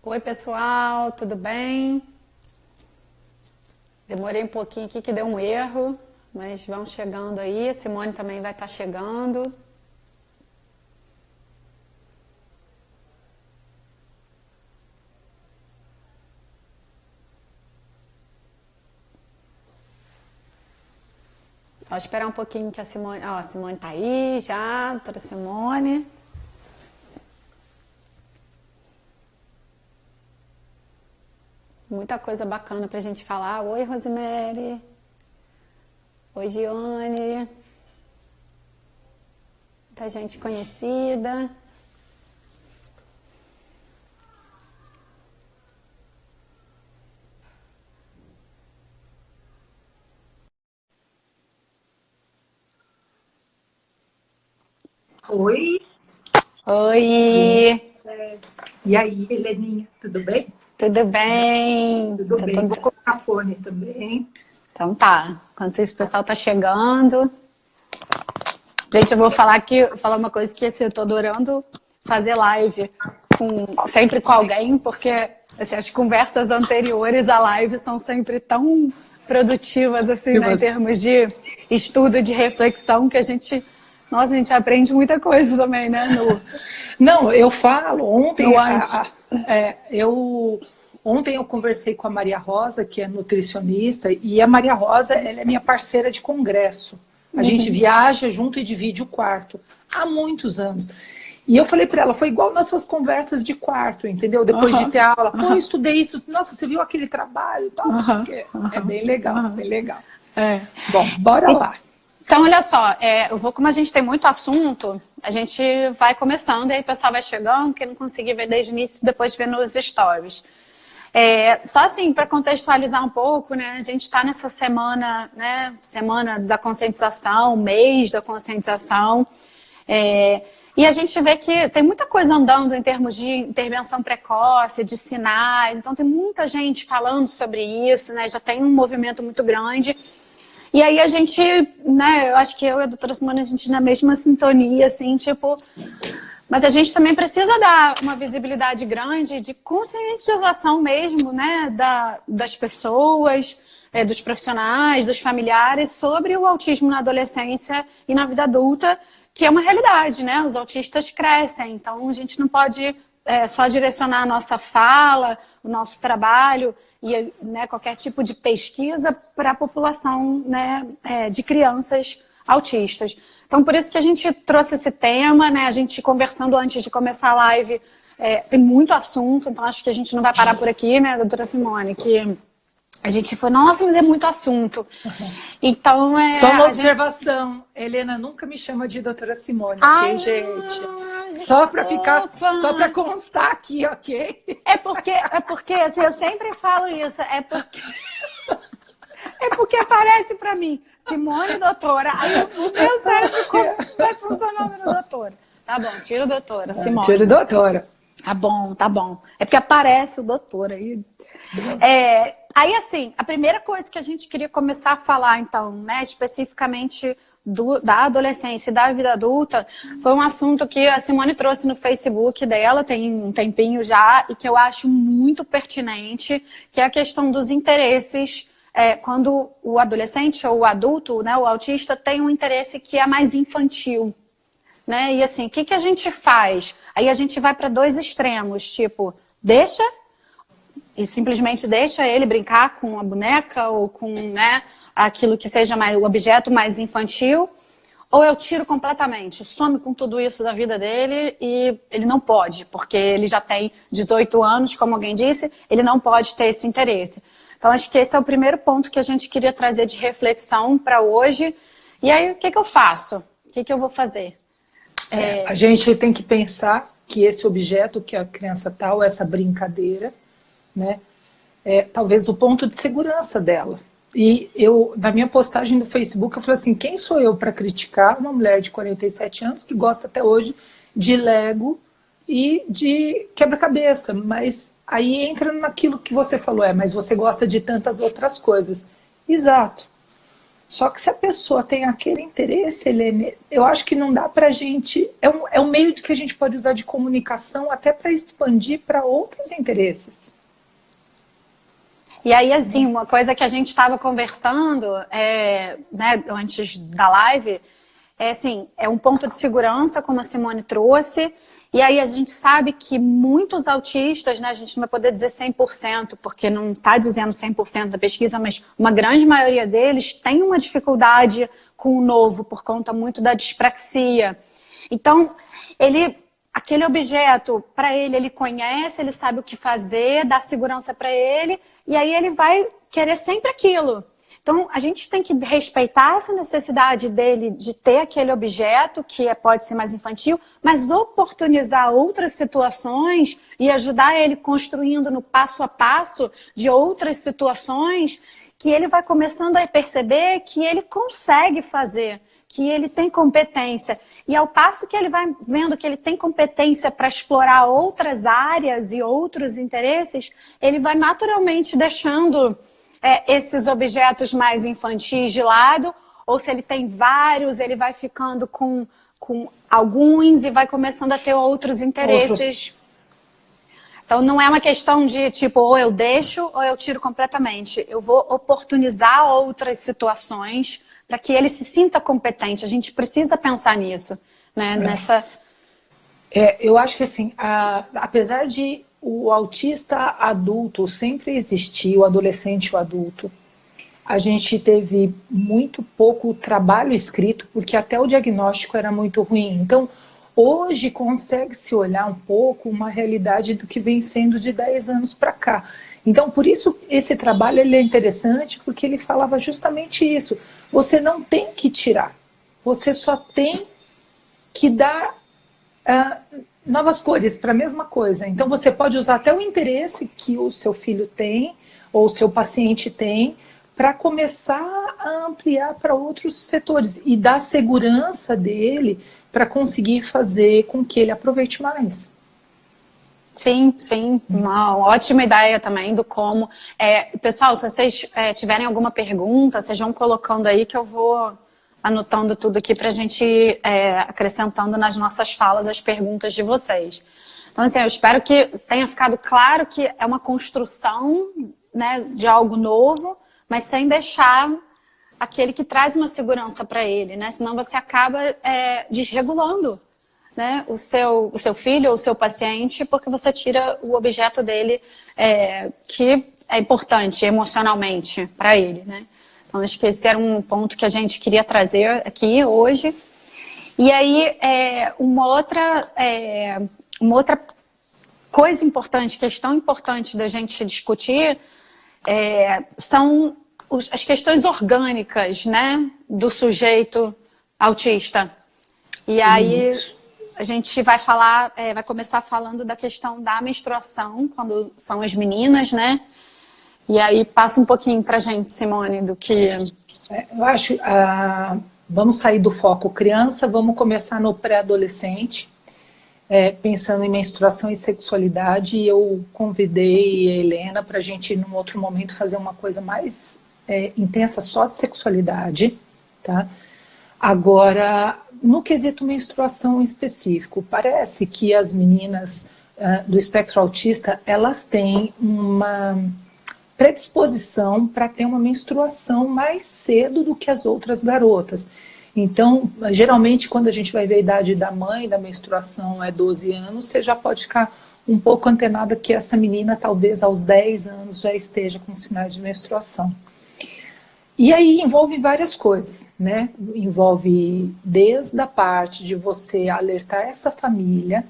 Oi, pessoal, tudo bem? Demorei um pouquinho aqui que deu um erro, mas vão chegando aí. A Simone também vai estar chegando. Só esperar um pouquinho que a Simone... Ó, a Simone tá aí já, doutora Simone. Muita coisa bacana pra gente falar. Oi, Rosemary. Oi, Giane. Muita gente conhecida. Oi. Oi. E aí, Heleninha, tudo bem? Tudo bem? Tudo Tá bem. tudo... Vou colocar fone também. Então tá. Enquanto isso, o pessoal tá chegando. Gente, eu vou falar uma coisa que assim, eu tô adorando fazer live sempre com alguém, porque assim, as conversas anteriores à live são sempre tão produtivas assim, né, em termos de estudo, de reflexão, que nossa, a gente aprende muita coisa também, né? Não, eu falo, Antes. ontem eu conversei com a Maria Rosa, que é nutricionista, e a Maria Rosa, ela é minha parceira de congresso. A gente viaja junto e divide o quarto há muitos anos. E eu falei para ela, foi igual nossas conversas de quarto, entendeu? Depois de ter aula, pô, eu estudei isso, nossa, você viu aquele trabalho e tal, não sei o quê. É bem legal, bem legal. É. Bom, bora lá. Então, olha só, como a gente tem muito assunto, a gente vai começando, e aí o pessoal vai chegando, quem não conseguir ver desde o início, depois vê nos stories. Só assim, para contextualizar um pouco, né, a gente está nessa semana, né, semana da conscientização, mês da conscientização, e a gente vê que tem muita coisa andando em termos de intervenção precoce, de sinais, então tem muita gente falando sobre isso, né, já tem um movimento muito grande. E aí a gente, né, eu acho que eu e a doutora Simone, a gente na mesma sintonia, assim, tipo... Mas a gente também precisa dar uma visibilidade grande de conscientização mesmo, né, das pessoas, dos profissionais, dos familiares, sobre o autismo na adolescência e na vida adulta, que é uma realidade, né? Os autistas crescem, então a gente não pode só direcionar a nossa fala, o nosso trabalho e, né, qualquer tipo de pesquisa para a população, né, de crianças autistas. Então, por isso que a gente trouxe esse tema, né? A gente conversando antes de começar a live, tem muito assunto, então acho que a gente não vai parar por aqui, né, doutora Simone, que a gente foi, nossa, mas é muito assunto. Então, só uma observação, Helena nunca me chama de doutora Simone, ok, gente? Só para ficar, só para constar aqui, ok? É porque assim, eu sempre falo isso, é porque aparece pra mim, Simone doutora, aí o meu cérebro vai funcionando no doutora. Tá bom, tira o doutora, Simone. Tira o doutora. Tá bom, tá bom. É porque aparece o doutor aí. Aí, assim, a primeira coisa que a gente queria começar a falar, então, né, especificamente da adolescência e da vida adulta, foi um assunto que a Simone trouxe no Facebook dela, tem um tempinho já, e que eu acho muito pertinente, que é a questão dos interesses. Quando o adolescente ou o adulto, né, o autista, tem um interesse que é mais infantil, né? E assim, o que a gente faz? Aí a gente vai para dois extremos, tipo, simplesmente deixa ele brincar com a boneca ou com, né, aquilo que seja o objeto mais infantil, ou eu tiro completamente, some com tudo isso da vida dele e ele não pode, porque ele já tem 18 anos, como alguém disse, ele não pode ter esse interesse. Então, acho que esse é o primeiro ponto que a gente queria trazer de reflexão para hoje. E aí, o que eu faço? O que eu vou fazer? A gente tem que pensar que esse objeto que a criança tal, essa brincadeira, né, é talvez o ponto de segurança dela. E eu, na minha postagem no Facebook, eu falei assim, quem sou eu para criticar uma mulher de 47 anos que gosta até hoje de Lego e de quebra-cabeça? Mas aí entra naquilo que você falou, mas você gosta de tantas outras coisas. Exato. Só que se a pessoa tem aquele interesse, Helene, eu acho que não dá para a gente... É um meio que a gente pode usar de comunicação até para expandir para outros interesses. E aí, assim, uma coisa que a gente estava conversando né, antes da live, assim, é um ponto de segurança, como a Simone trouxe, e aí a gente sabe que muitos autistas, né, a gente não vai poder dizer 100%, porque não está dizendo 100% da pesquisa, mas uma grande maioria deles tem uma dificuldade com o novo, por conta muito da dispraxia. Então, aquele objeto, para ele conhece, ele sabe o que fazer, dá segurança para ele, e aí ele vai querer sempre aquilo. Então, a gente tem que respeitar essa necessidade dele de ter aquele objeto, que pode ser mais infantil, mas oportunizar outras situações e ajudar ele construindo no passo a passo de outras situações que ele vai começando a perceber que ele consegue fazer, que ele tem competência. E ao passo que ele vai vendo que ele tem competência para explorar outras áreas e outros interesses, ele vai naturalmente deixando esses objetos mais infantis de lado, ou se ele tem vários, ele vai ficando com alguns e vai começando a ter outros interesses. Então não é uma questão de tipo, ou eu deixo ou eu tiro completamente. Eu vou oportunizar outras situações para que ele se sinta competente. A gente precisa pensar nisso, né? Eu acho que assim, apesar de o autista adulto sempre existir, o adolescente e o adulto, a gente teve muito pouco trabalho escrito, porque até o diagnóstico era muito ruim. Então, hoje consegue-se olhar um pouco uma realidade do que vem sendo de 10 anos para cá. Então, por isso, esse trabalho ele é interessante, porque ele falava justamente isso. Você não tem que tirar, você só tem que dar novas cores para a mesma coisa. Então, você pode usar até o interesse que o seu filho tem, ou o seu paciente tem, para começar a ampliar para outros setores e dar segurança dele para conseguir fazer com que ele aproveite mais. Sim, sim, uma ótima ideia também do como. Pessoal, se vocês tiverem alguma pergunta, vocês vão colocando aí que eu vou anotando tudo aqui para a gente ir acrescentando nas nossas falas as perguntas de vocês. Então, assim, eu espero que tenha ficado claro que é uma construção, né, de algo novo, mas sem deixar aquele que traz uma segurança para ele, né? Senão você acaba desregulando, né, o seu filho ou o seu paciente, porque você tira o objeto dele que é importante emocionalmente para ele, né? Então, acho que esse era um ponto que a gente queria trazer aqui hoje. E aí, uma outra coisa importante, questão importante da gente discutir, são as questões orgânicas, né, do sujeito autista. E aí, a gente vai falar, vai começar falando da questão da menstruação, quando são as meninas, né? E aí passa um pouquinho pra gente, Simone, do que... Eu acho, vamos sair do foco criança, vamos começar no pré-adolescente, pensando em menstruação e sexualidade, e eu convidei a Helena para a gente, num outro momento, fazer uma coisa mais intensa só de sexualidade, tá? Agora, no quesito menstruação em específico, parece que as meninas do espectro autista, elas têm uma predisposição para ter uma menstruação mais cedo do que as outras garotas. Então, geralmente, quando a gente vai ver a idade da mãe da menstruação 12 anos, você já pode ficar um pouco antenada que essa menina, talvez aos 10 anos, já esteja com sinais de menstruação. E aí envolve várias coisas, né? Envolve desde a parte de você alertar essa família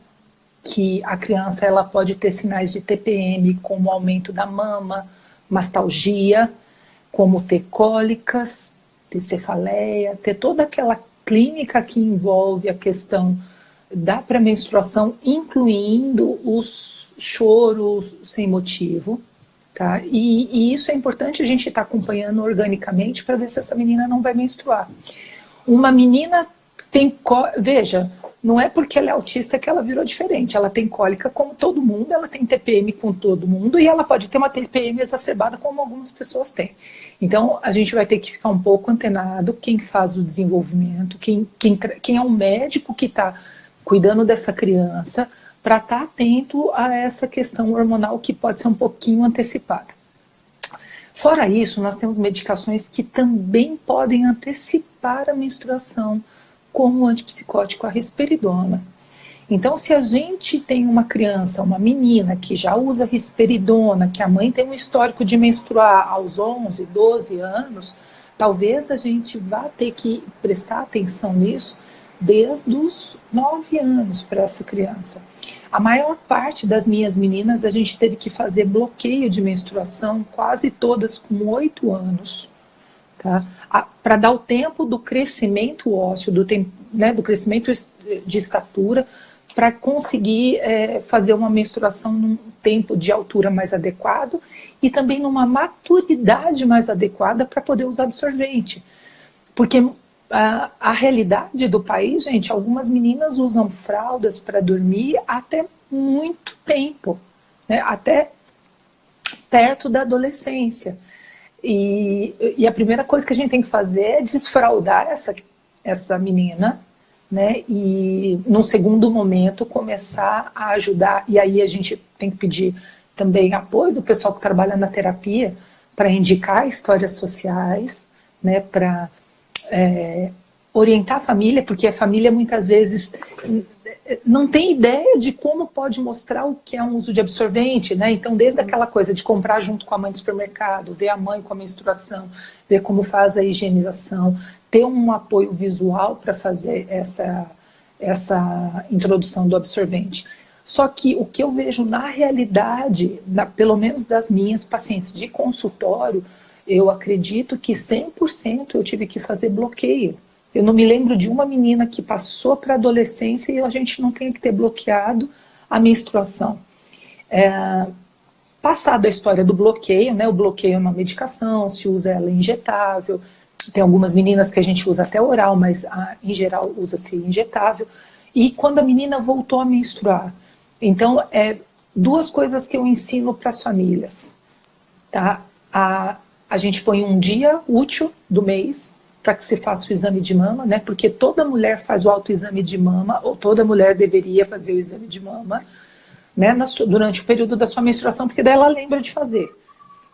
que a criança ela pode ter sinais de TPM, como aumento da mama, mastalgia, como ter cólicas, ter cefaleia, ter toda aquela clínica que envolve a questão da pré-menstruação, incluindo os choros sem motivo, tá? E isso é importante a gente estar acompanhando organicamente para ver se essa menina não vai menstruar. Uma menina tem... Veja, não é porque ela é autista que ela virou diferente. Ela tem cólica como todo mundo, ela tem TPM com todo mundo e ela pode ter uma TPM exacerbada como algumas pessoas têm. Então, a gente vai ter que ficar um pouco antenado, quem faz o desenvolvimento, quem é o médico que está cuidando dessa criança, para estar atento a essa questão hormonal que pode ser um pouquinho antecipada. Fora isso, nós temos medicações que também podem antecipar a menstruação, como o antipsicótico, a risperidona. Então, se a gente tem uma criança, uma menina que já usa risperidona, que a mãe tem um histórico de menstruar aos 11, 12 anos, talvez a gente vá ter que prestar atenção nisso desde os 9 anos para essa criança. A maior parte das minhas meninas, a gente teve que fazer bloqueio de menstruação, quase todas com 8 anos, tá? Para dar o tempo do crescimento ósseo, do crescimento de estatura, para conseguir fazer uma menstruação num tempo de altura mais adequado e também numa maturidade mais adequada para poder usar absorvente. Porque a realidade do país, gente, algumas meninas usam fraldas para dormir até muito tempo, né? Até perto da adolescência. E a primeira coisa que a gente tem que fazer é desfraldar essa menina, né? E num segundo momento começar a ajudar. E aí a gente tem que pedir também apoio do pessoal que trabalha na terapia para indicar histórias sociais, né? Para orientar a família, porque a família muitas vezes não tem ideia de como pode mostrar o que é um uso de absorvente, né? Então, desde aquela coisa de comprar junto com a mãe do supermercado, ver a mãe com a menstruação, ver como faz a higienização, ter um apoio visual para fazer essa introdução do absorvente. Só que o que eu vejo na realidade, pelo menos das minhas pacientes de consultório, eu acredito que 100% eu tive que fazer bloqueio. Eu não me lembro de uma menina que passou para a adolescência e a gente não tem que ter bloqueado a menstruação. Passado a história do bloqueio, né? O bloqueio é uma medicação, se usa ela injetável. Tem algumas meninas que a gente usa até oral, mas em geral usa-se injetável. E quando a menina voltou a menstruar, então, duas coisas que eu ensino para as famílias. Tá? A gente põe um dia útil do mês para que se faça o exame de mama, né? Porque toda mulher faz o autoexame de mama, ou toda mulher deveria fazer o exame de mama, né? Durante o período da sua menstruação, porque daí ela lembra de fazer.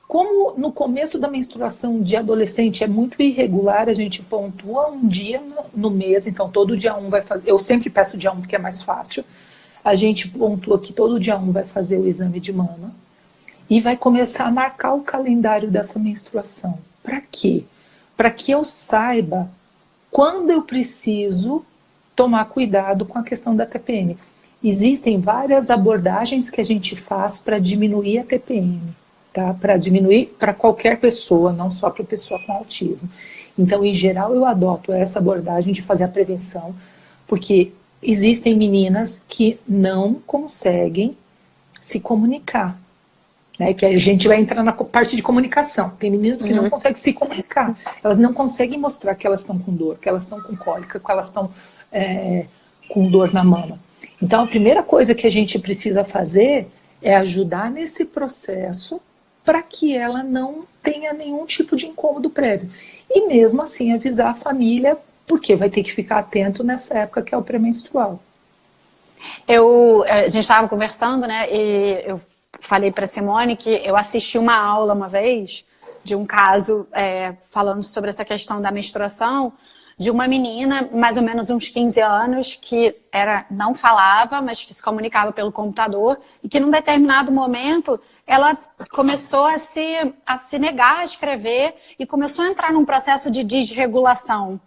Como no começo da menstruação de adolescente é muito irregular, a gente pontua um dia no mês, então todo dia 1 vai fazer, eu sempre peço dia 1 porque é mais fácil, a gente pontua que todo dia 1 vai fazer o exame de mama e vai começar a marcar o calendário dessa menstruação. Para quê? Para que eu saiba quando eu preciso tomar cuidado com a questão da TPM. Existem várias abordagens que a gente faz para diminuir a TPM, tá? Para diminuir para qualquer pessoa, não só para pessoa com autismo. Então, em geral, eu adoto essa abordagem de fazer a prevenção, porque existem meninas que não conseguem se comunicar. Né, que a gente vai entrar na parte de comunicação. Tem meninas que não conseguem se comunicar. Elas não conseguem mostrar que elas estão com dor, que elas estão com cólica, que elas estão com dor na mama. Então, a primeira coisa que a gente precisa fazer é ajudar nesse processo para que ela não tenha nenhum tipo de incômodo prévio. E mesmo assim avisar a família, porque vai ter que ficar atento nessa época que é o pré-menstrual. A gente estava conversando, né, e eu falei para Simone que eu assisti uma aula uma vez de um caso falando sobre essa questão da menstruação, de uma menina, mais ou menos uns 15 anos, que não falava, mas que se comunicava pelo computador, e que num determinado momento ela começou a se negar a escrever e começou a entrar num processo de desregulação.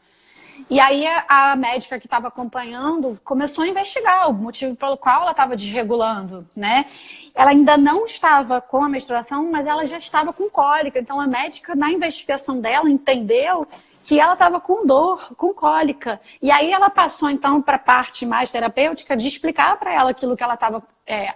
E aí a médica que estava acompanhando começou a investigar o motivo pelo qual ela estava desregulando, né? Ela ainda não estava com a menstruação, mas ela já estava com cólica. Então a médica, na investigação dela, entendeu que ela estava com dor, com cólica. E aí ela passou, então, para a parte mais terapêutica de explicar para ela aquilo que ela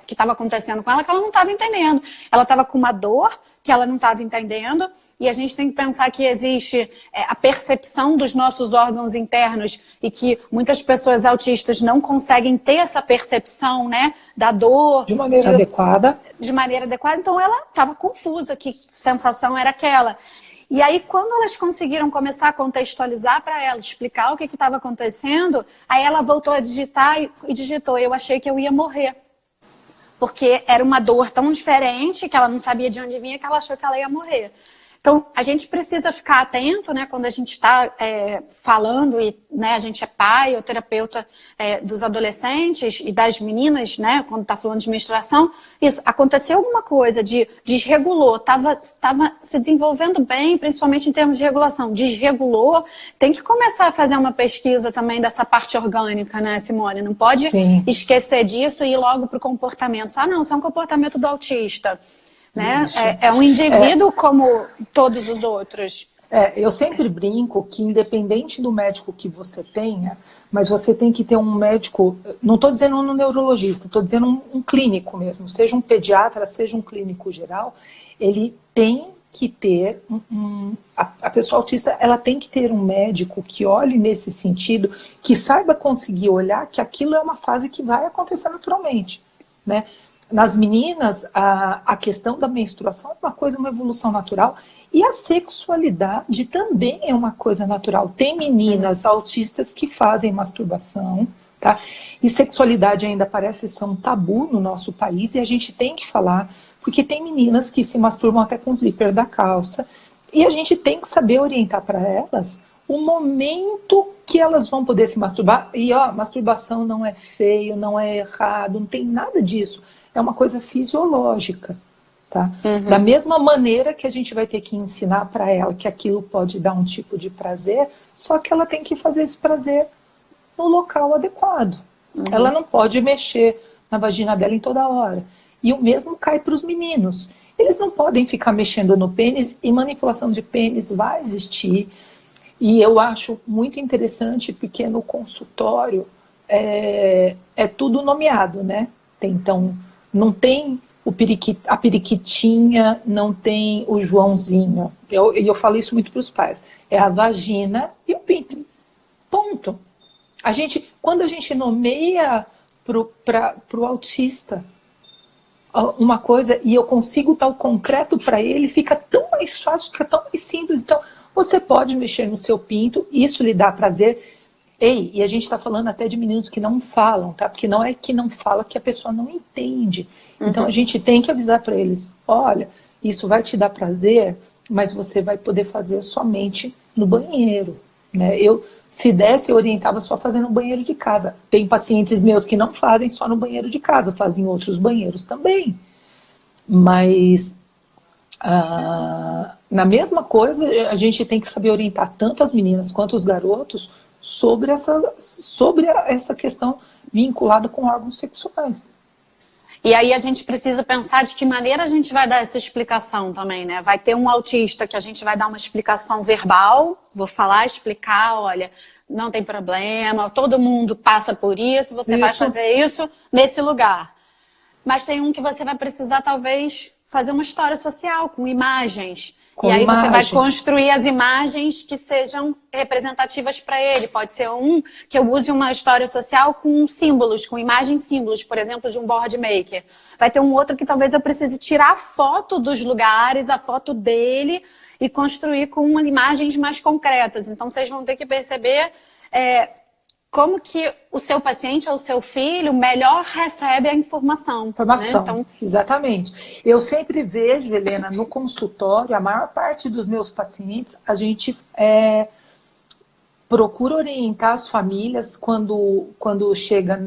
que estava acontecendo com ela, que ela não estava entendendo. Ela estava com uma dor que ela não estava entendendo, e a gente tem que pensar que existe a percepção dos nossos órgãos internos e que muitas pessoas autistas não conseguem ter essa percepção, né, da dor. De maneira adequada. De maneira adequada. Então ela estava confusa, que sensação era aquela. E aí, quando elas conseguiram começar a contextualizar para ela, explicar o que estava acontecendo, aí ela voltou a digitar e digitou: eu achei que eu ia morrer. Porque era uma dor tão diferente, que ela não sabia de onde vinha, que ela achou que ela ia morrer. Então, a gente precisa ficar atento, né, quando a gente está falando, e né, a gente é pai ou terapeuta dos adolescentes e das meninas, né, quando está falando de menstruação, isso, aconteceu alguma coisa, desregulou, estava se desenvolvendo bem, principalmente em termos de regulação, desregulou, tem que começar a fazer uma pesquisa também dessa parte orgânica, né, Simone? Não pode esquecer disso e ir logo para o comportamento. Ah, não, isso é um comportamento do autista. Né? É um indivíduo como todos os outros. Eu sempre brinco que, independente do médico que você tenha, mas você tem que ter um médico, não estou dizendo um neurologista, estou dizendo um clínico mesmo, seja um pediatra, seja um clínico geral, ele tem que ter, a pessoa autista, ela tem que ter um médico que olhe nesse sentido, que saiba conseguir olhar que aquilo é uma fase que vai acontecer naturalmente, né? Nas meninas, a questão da menstruação é uma coisa, uma evolução natural, e a sexualidade também é uma coisa natural. Tem meninas autistas que fazem masturbação, tá? E sexualidade ainda parece ser um tabu no nosso país, e a gente tem que falar, porque tem meninas que se masturbam até com o zíper da calça, e a gente tem que saber orientar para elas o momento que elas vão poder se masturbar. E ó, masturbação não é feio, não é errado, não tem nada disso. É uma coisa fisiológica, tá? Da mesma maneira que a gente vai ter que ensinar para ela que aquilo pode dar um tipo de prazer, só que ela tem que fazer esse prazer no local adequado. Ela não pode mexer na vagina dela em toda hora. E o mesmo cai para os meninos. Eles não podem ficar mexendo no pênis, e manipulação de pênis vai existir. E eu acho muito interessante, porque no consultório é tudo nomeado, né? Então, não tem a periquitinha, não tem o Joãozinho. Eu falo isso muito para os pais. É a vagina e o pinto. Ponto. Quando a gente nomeia para o autista uma coisa, e eu consigo dar o concreto para ele, fica tão mais fácil, fica tão mais simples. Então, você pode mexer no seu pinto, isso lhe dá prazer. E a gente está falando até de meninos que não falam, tá? Porque não é que não fala que a pessoa não entende. Então a gente tem que avisar para eles: olha, isso vai te dar prazer, mas você vai poder fazer somente no banheiro, né? Se desse, eu orientava só fazer no banheiro de casa. Tem pacientes meus que não fazem só no banheiro de casa, fazem em outros banheiros também. Mas na mesma coisa, a gente tem que saber orientar tanto as meninas quanto os garotos sobre essa questão vinculada com órgãos sexuais. E aí a gente precisa pensar de que maneira a gente vai dar essa explicação também, né? Vai ter um autista que a gente vai dar uma explicação verbal, vou falar, explicar, olha, não tem problema, todo mundo passa por isso, você vai fazer isso nesse lugar. Mas tem um que você vai precisar, talvez, fazer uma história social com imagens. E aí você vai construir as imagens que sejam representativas para ele. Pode ser um que eu use uma história social com símbolos, com imagens símbolos, por exemplo, de um board maker. Vai ter um outro que talvez eu precise tirar a foto dos lugares, a foto dele, e construir com imagens mais concretas. Então vocês vão ter que perceber como que o seu paciente ou o seu filho melhor recebe a informação. Né? Então, exatamente. Eu sempre vejo, Helena, no consultório, a maior parte dos meus pacientes, a gente procura orientar as famílias quando chega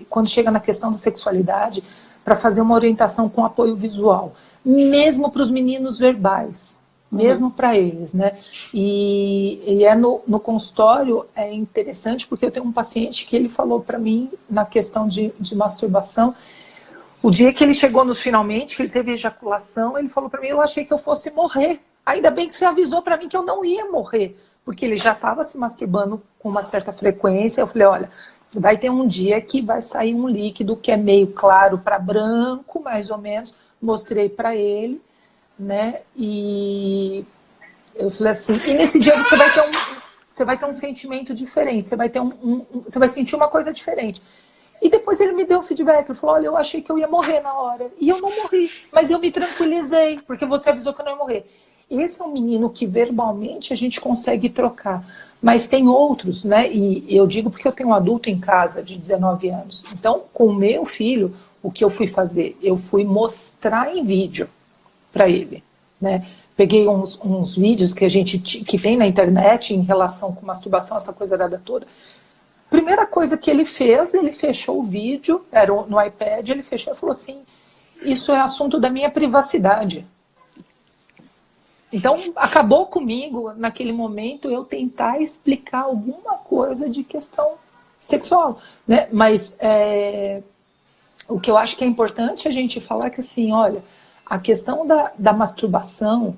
quando chega na questão da sexualidade, para fazer uma orientação com apoio visual, mesmo para os meninos verbais. Mesmo para eles, né? E no consultório é interessante, porque eu tenho um paciente que ele falou para mim, na questão de masturbação, o dia que ele chegou nos finalmente, que ele teve ejaculação, ele falou para mim: eu achei que eu fosse morrer. Ainda bem que você avisou para mim que eu não ia morrer, porque ele já estava se masturbando com uma certa frequência. Eu falei, olha, vai ter um dia que vai sair um líquido que é meio claro para branco, mais ou menos. Mostrei para ele, né? E eu falei assim, e nesse dia você vai ter um sentimento diferente, você vai ter você vai sentir uma coisa diferente. E depois ele me deu um feedback, ele falou, olha, eu achei que eu ia morrer na hora. E eu não morri, mas eu me tranquilizei, porque você avisou que eu não ia morrer. Esse é um menino que verbalmente a gente consegue trocar. Mas tem outros, né? E eu digo porque eu tenho um adulto em casa de 19 anos. Então, com o meu filho, o que eu fui fazer? Eu fui mostrar em vídeo para ele, né? Peguei uns vídeos que tem na internet em relação com masturbação, essa coisa toda. Primeira coisa que ele fez, ele fechou o vídeo, era no iPad, ele fechou e falou assim, isso é assunto da minha privacidade. Então, acabou comigo, naquele momento, eu tentar explicar alguma coisa de questão sexual, né? Mas o que eu acho que é importante a gente falar é que, assim, olha, a questão da masturbação,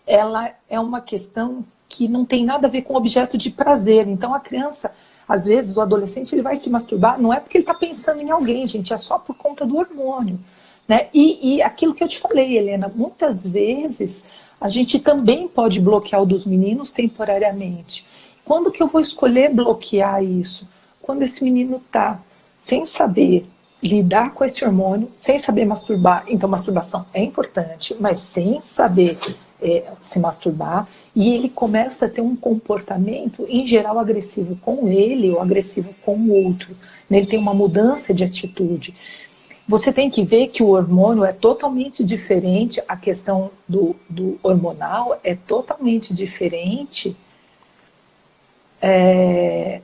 ela é uma questão que não tem nada a ver com objeto de prazer. Então, a criança, às vezes, o adolescente, ele vai se masturbar, não é porque ele está pensando em alguém, gente, é só por conta do hormônio, né? E aquilo que eu te falei, Helena, muitas vezes a gente também pode bloquear o dos meninos temporariamente. Quando que eu vou escolher bloquear isso? Quando esse menino está sem saber lidar com esse hormônio, sem saber masturbar. Então, masturbação é importante, mas sem saber se masturbar, e ele começa a ter um comportamento, em geral, agressivo com ele ou agressivo com o outro. Ele tem uma mudança de atitude. Você tem que ver que o hormônio é totalmente diferente, a questão do hormonal é totalmente diferente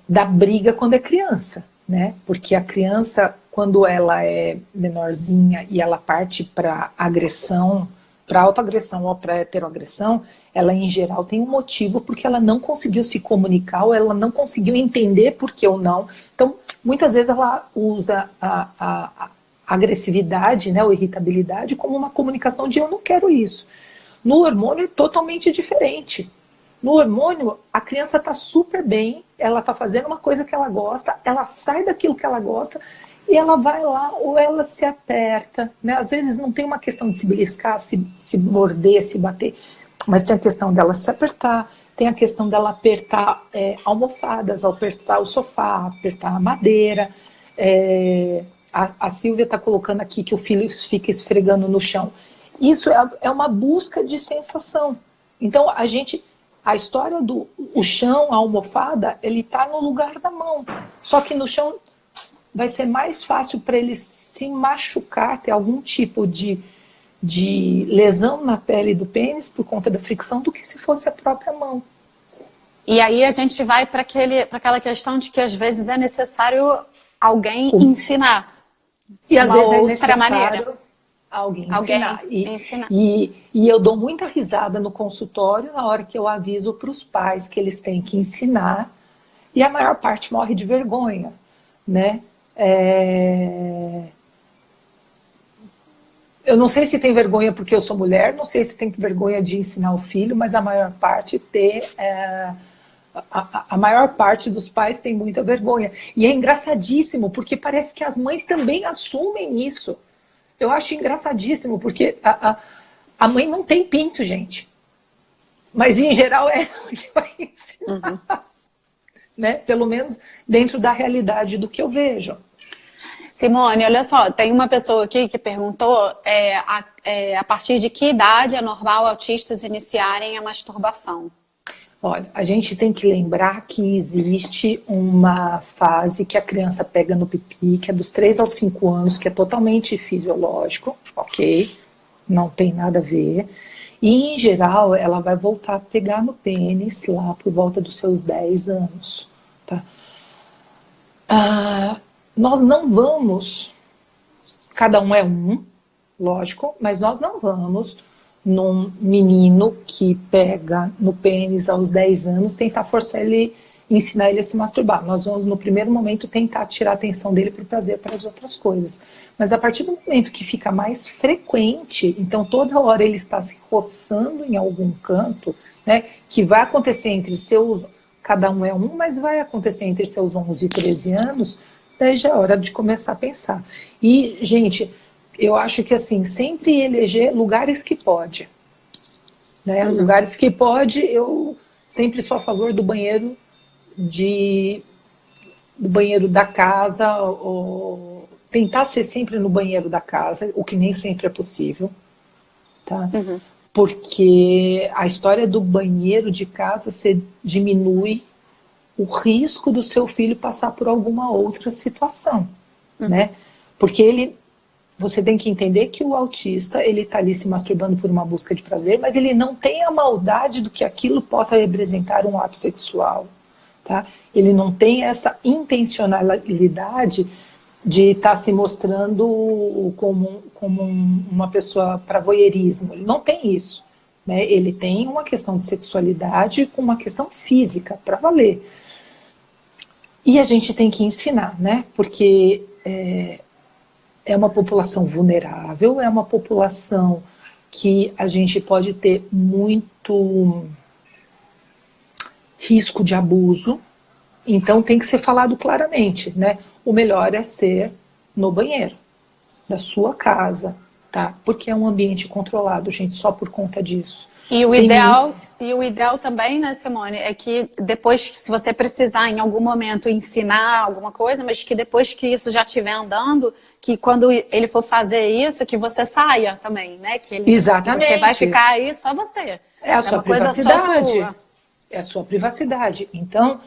da briga quando é criança, né? Porque a criança, quando ela é menorzinha e ela parte para agressão, para autoagressão ou para heteroagressão, ela em geral tem um motivo porque ela não conseguiu se comunicar ou ela não conseguiu entender por que ou não. Então, muitas vezes ela usa a agressividade, né, ou irritabilidade como uma comunicação de eu não quero isso. No hormônio é totalmente diferente. No hormônio, a criança está super bem, ela está fazendo uma coisa que ela gosta, ela sai daquilo que ela gosta e ela vai lá ou ela se aperta, né? Às vezes não tem uma questão de se beliscar, se morder, se bater, mas tem a questão dela se apertar, tem a questão dela apertar almofadas, apertar o sofá, apertar a madeira. A Silvia está colocando aqui que o filho fica esfregando no chão. Isso é uma busca de sensação. Então, a história do chão, a almofada, ele está no lugar da mão. Só que no chão vai ser mais fácil para ele se machucar, ter algum tipo de lesão na pele do pênis por conta da fricção do que se fosse a própria mão. E aí a gente vai para aquela questão de que às vezes é necessário alguém ensinar. E às vezes é necessário alguém ensinar. E eu dou muita risada no consultório na hora que eu aviso para os pais que eles têm que ensinar, e a maior parte morre de vergonha, né? Eu não sei se tem vergonha porque eu sou mulher, não sei se tem vergonha de ensinar o filho, mas a maior parte a maior parte dos pais tem muita vergonha. E é engraçadíssimo, porque parece que as mães também assumem isso. Eu acho engraçadíssimo, porque a mãe não tem pinto, gente. Mas, em geral, é ela que vai ensinar. Uhum. Né? Pelo menos dentro da realidade do que eu vejo. Simone, olha só, tem uma pessoa aqui que perguntou a partir de que idade é normal autistas iniciarem a masturbação? Olha, a gente tem que lembrar que existe uma fase que a criança pega no pipi, que é dos 3 aos 5 anos, que é totalmente fisiológico, ok? Não tem nada a ver. E, em geral, ela vai voltar a pegar no pênis lá por volta dos seus 10 anos, tá? Nós não vamos, cada um é um, lógico, mas nós não vamos num menino que pega no pênis aos 10 anos tentar forçar ele ensinar ele a se masturbar. Nós vamos, no primeiro momento, tentar tirar a atenção dele para o prazer, para as outras coisas. Mas a partir do momento que fica mais frequente, então toda hora ele está se roçando em algum canto, né, que vai acontecer entre seus... Cada um é um, mas vai acontecer entre seus 11 e 13 anos, daí já é hora de começar a pensar. E, gente, eu acho que, assim, sempre eleger lugares que pode. Né? Lugares que pode, eu sempre sou a favor do banheiro da casa, ou tentar ser sempre no banheiro da casa, o que nem sempre é possível, tá? Porque a história do banheiro de casa, você diminui o risco do seu filho passar por alguma outra situação, né? Porque você tem que entender que o autista, ele está ali se masturbando por uma busca de prazer, mas ele não tem a maldade do que aquilo possa representar um ato sexual, tá? Ele não tem essa intencionalidade de estar se mostrando como uma pessoa para voyeurismo. Ele não tem isso, né? Ele tem uma questão de sexualidade com uma questão física, para valer. E a gente tem que ensinar, né? Porque é uma população vulnerável, é uma população que a gente pode ter muito risco de abuso, então tem que ser falado claramente, né? O melhor é ser no banheiro da sua casa, tá? Porque é um ambiente controlado, gente, só por conta disso. E o ideal também, né, Simone, é que depois, se você precisar em algum momento ensinar alguma coisa, mas que depois que isso já estiver andando, que quando ele for fazer isso, que você saia também, né? Que Exatamente. Você vai ficar aí só você. É a sua privacidade. É a sua privacidade. Então,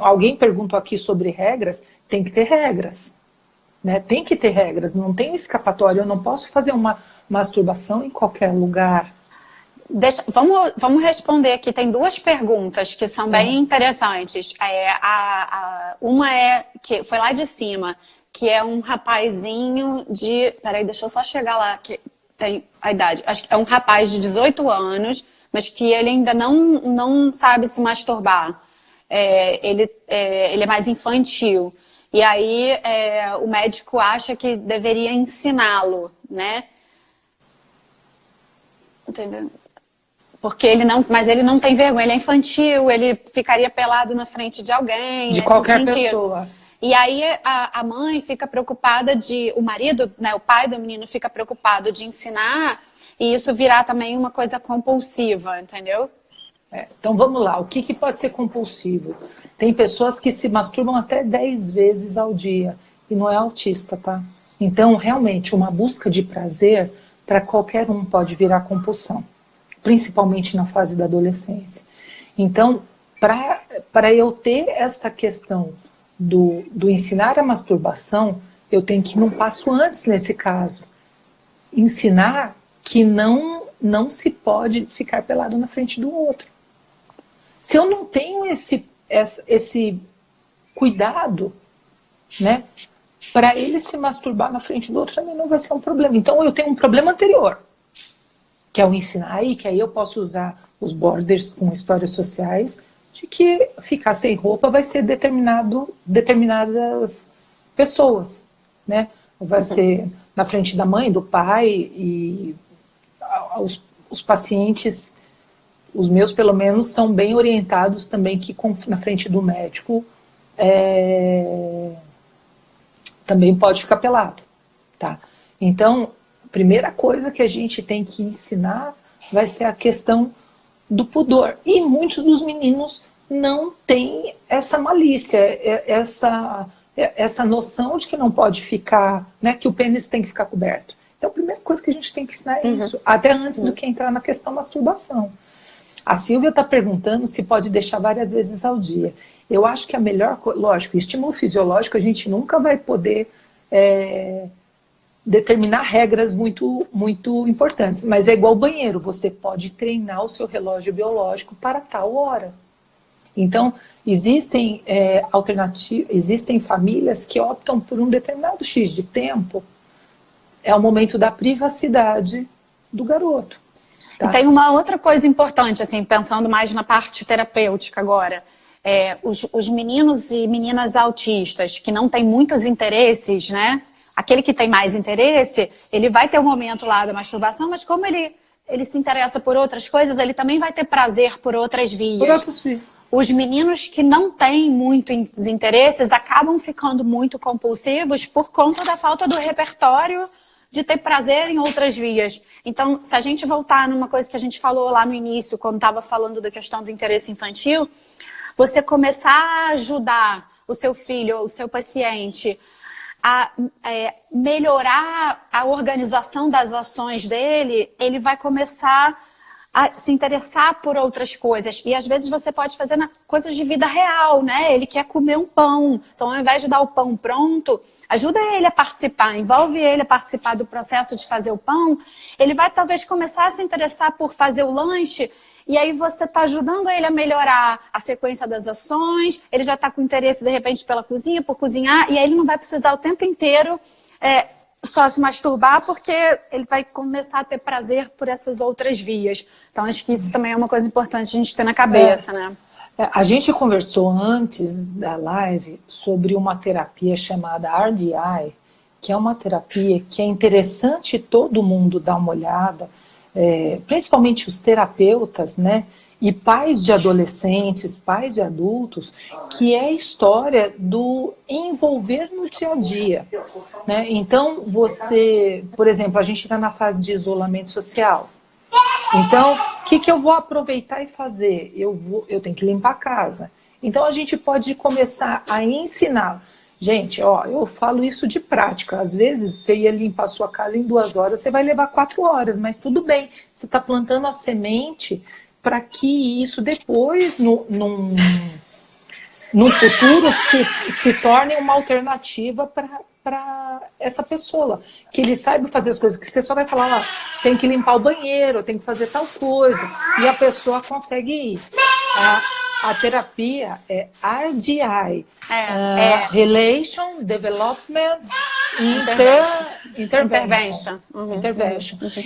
alguém perguntou aqui sobre regras, tem que ter regras. Né? Tem que ter regras, não tem escapatória. Eu não posso fazer uma masturbação em qualquer lugar. Vamos responder aqui. Tem duas perguntas que são bem interessantes. Uma que foi lá de cima, que é um rapazinho de... Peraí, deixa eu só chegar lá, que tem a idade. Acho que é um rapaz de 18 anos, mas que ele ainda não sabe se masturbar. Ele é mais infantil. E aí o médico acha que deveria ensiná-lo, né? Entendeu? Porque mas ele não tem vergonha, ele é infantil, ele ficaria pelado na frente de alguém. De qualquer pessoa. E aí a mãe fica preocupada o marido, né, o pai do menino fica preocupado de ensinar e isso virar também uma coisa compulsiva, entendeu? Então vamos lá, o que pode ser compulsivo? Tem pessoas que se masturbam até 10 vezes ao dia e não é autista, tá? Então realmente uma busca de prazer para qualquer um pode virar compulsão, principalmente na fase da adolescência. Então, para eu ter essa questão do ensinar a masturbação, eu tenho que ir num passo antes nesse caso. Ensinar que não se pode ficar pelado na frente do outro. Se eu não tenho esse cuidado, né, para ele se masturbar na frente do outro, também não vai ser um problema. Então eu tenho um problema anterior, que é o ensinar aí, que aí eu posso usar os borders com histórias sociais, de que ficar sem roupa vai ser determinadas pessoas, né? Vai ser na frente da mãe, do pai, e os pacientes, os meus pelo menos, são bem orientados também que na frente do médico também pode ficar pelado, tá? Então, a primeira coisa que a gente tem que ensinar vai ser a questão do pudor. E muitos dos meninos não têm essa malícia, essa noção de que não pode ficar, né, que o pênis tem que ficar coberto. Então a primeira coisa que a gente tem que ensinar é isso, até antes do que entrar na questão masturbação. A Silvia está perguntando se pode deixar várias vezes ao dia. Eu acho que a melhor coisa, lógico, estímulo fisiológico a gente nunca vai poder determinar regras muito, muito importantes, mas é igual banheiro, você pode treinar o seu relógio biológico para tal hora. Então, existem existem famílias que optam por um determinado X de tempo, é o momento da privacidade do garoto. Tá? E tem uma outra coisa importante, assim, pensando mais na parte terapêutica agora. Os meninos e meninas autistas que não têm muitos interesses, né? Aquele que tem mais interesse, ele vai ter um momento lá da masturbação, mas como ele se interessa por outras coisas, ele também vai ter prazer por outras vias. Por outras vias. Os meninos que não têm muitos interesses acabam ficando muito compulsivos por conta da falta do repertório de ter prazer em outras vias. Então, se a gente voltar numa coisa que a gente falou lá no início, quando estava falando da questão do interesse infantil, você começar a ajudar o seu filho ou o seu paciente a melhorar a organização das ações dele, ele vai começar a se interessar por outras coisas. E às vezes você pode fazer coisas de vida real, né? Ele quer comer um pão. Então, ao invés de dar o pão pronto, ajuda ele a participar, envolve ele a participar do processo de fazer o pão. Ele vai talvez começar a se interessar por fazer o lanche. E aí você está ajudando ele a melhorar a sequência das ações. Ele já está com interesse, de repente, pela cozinha, por cozinhar. E aí ele não vai precisar o tempo inteiro só se masturbar, porque ele vai começar a ter prazer por essas outras vias. Então, acho que isso também é uma coisa importante a gente ter na cabeça, né? A gente conversou antes da live sobre uma terapia chamada RDI, que é uma terapia que é interessante todo mundo dar uma olhada, principalmente os terapeutas, né? E pais de adolescentes, pais de adultos, que é a história do envolver no dia a dia. Né? Então, você, por exemplo, a gente está na fase de isolamento social. Então, o que eu vou aproveitar e fazer? Eu tenho que limpar a casa. Então, a gente pode começar a ensinar. Gente, ó, eu falo isso de prática. Às vezes, você ia limpar a sua casa em 2 horas, você vai levar 4 horas, mas tudo bem. Você está plantando a semente para que isso depois, num futuro, se torne uma alternativa para essa pessoa. Que ele saiba fazer as coisas, que você só vai falar, tem que limpar o banheiro, tem que fazer tal coisa, e a pessoa consegue ir. A terapia é RDI, Relation, Development, Intervention.